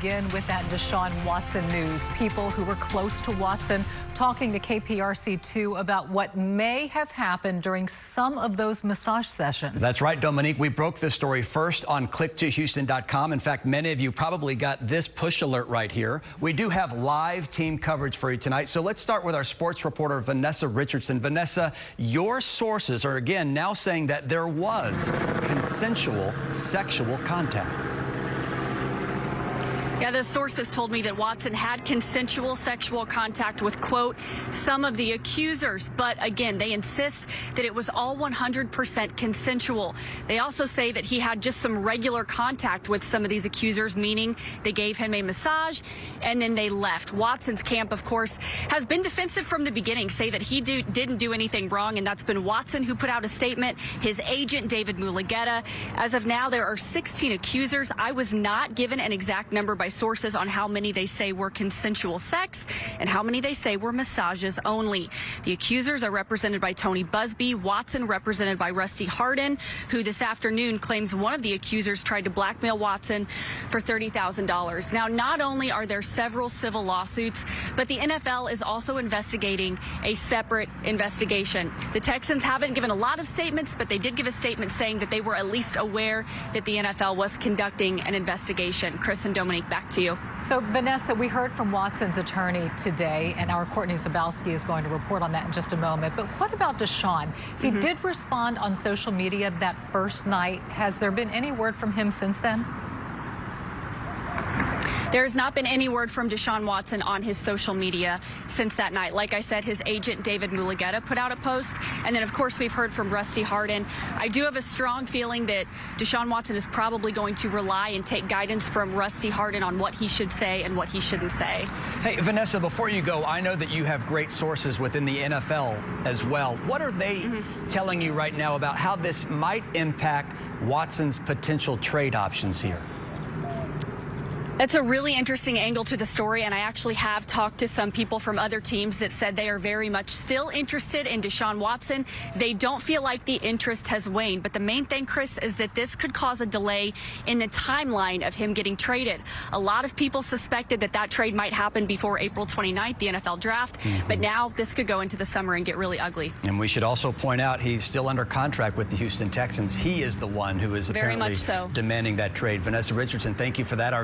Begin with that Deshaun Watson news. People who were close to Watson talking to KPRC2 about what may have happened during some of those massage sessions. That's right, Dominique. We broke this story first on click2houston.com. In fact, many of you probably got this push alert right here. We do have live team coverage for you tonight. So let's start with our sports reporter, Vanessa Richardson. Vanessa, your sources are again now saying that there was consensual sexual contact. Yeah, the sources told me that Watson had consensual sexual contact with, quote, some of the accusers. But again, they insist that it was all 100% consensual. They also say that he had just some regular contact with some of these accusers, meaning they gave him a massage and then they left. Watson's camp, of course, has been defensive from the beginning, say that he didn't do anything wrong, and that's been Watson who put out a statement, his agent, David Mulugeta. As of now, there are 16 accusers. I was not given an exact number by sources on how many they say were consensual sex and how many they say were massages only. The accusers are represented by Tony Busby, Watson represented by Rusty Hardin, who this afternoon claims one of the accusers tried to blackmail Watson for $30,000. Now, not only are there several civil lawsuits, but the NFL is also investigating a separate investigation. The Texans haven't given a lot of statements, but they did give a statement saying that they were at least aware that the NFL was conducting an investigation. Chris and Dominique, back to you. So, Vanessa, we heard from Watson's attorney today, and our Courtney Zabowski is going to report on that in just a moment. But what about Deshaun? He did respond on social media that first night. Has there been any word from him since then? There has not been any word from Deshaun Watson on his social media since that night. Like I said, his agent, David Mulugeta, put out a post. And then, of course, we've heard from Rusty Hardin. I do have a strong feeling that Deshaun Watson is probably going to rely and take guidance from Rusty Hardin on what he should say and what he shouldn't say. Hey, Vanessa, before you go, I know that you have great sources within the NFL as well. What are they telling you right now about how this might impact Watson's potential trade options here? That's a really interesting angle to the story, and I actually have talked to some people from other teams that said they are very much still interested in Deshaun Watson. They don't feel like the interest has waned, but the main thing, Chris, is that this could cause a delay in the timeline of him getting traded. A lot of people suspected that that trade might happen before April 29th, the NFL draft, but now this could go into the summer and get really ugly. And we should also point out he's still under contract with the Houston Texans. He is the one who is apparently demanding that trade. Vanessa Richardson, thank you for that.